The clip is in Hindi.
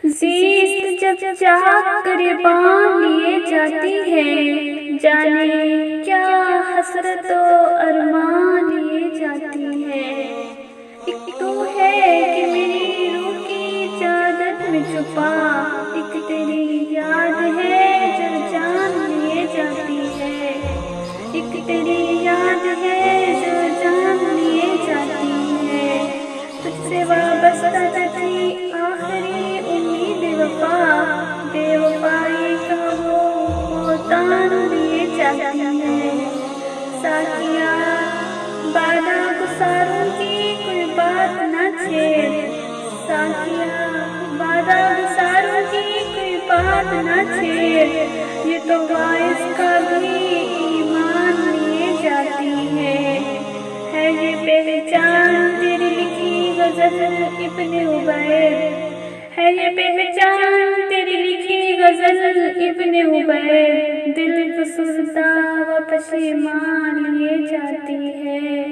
ज़िस्त जब चाह क़ुरबान लिए जाती है, जाने क्या हसरत अरमान लिए जाती है। एक तू है कि मेरी रूह की चादर में छुपा, एक तेरी याद है जो जान लिए जाती है। एक तेरी याद है जो जान लिए जाती है। तुझसे वाबस्ता थी आखिरी उम्मीद वफा, बेवफाई का वो भुगतान लिए जाती है। साकिया बादा गुसारों की कोई बात न छेड़, साकिया बादा गुसारों की कोई बात न छेड़, ये तो वाइस का भी ईमान लिए जाती है। ये पहचान तेरी लिखी गज़ल इब्ने उबैद, है ये पहचान तेरी लिखी गज़ल इब्ने उबैद, दिल फसुर्दा व पशेमान लिए जाती है।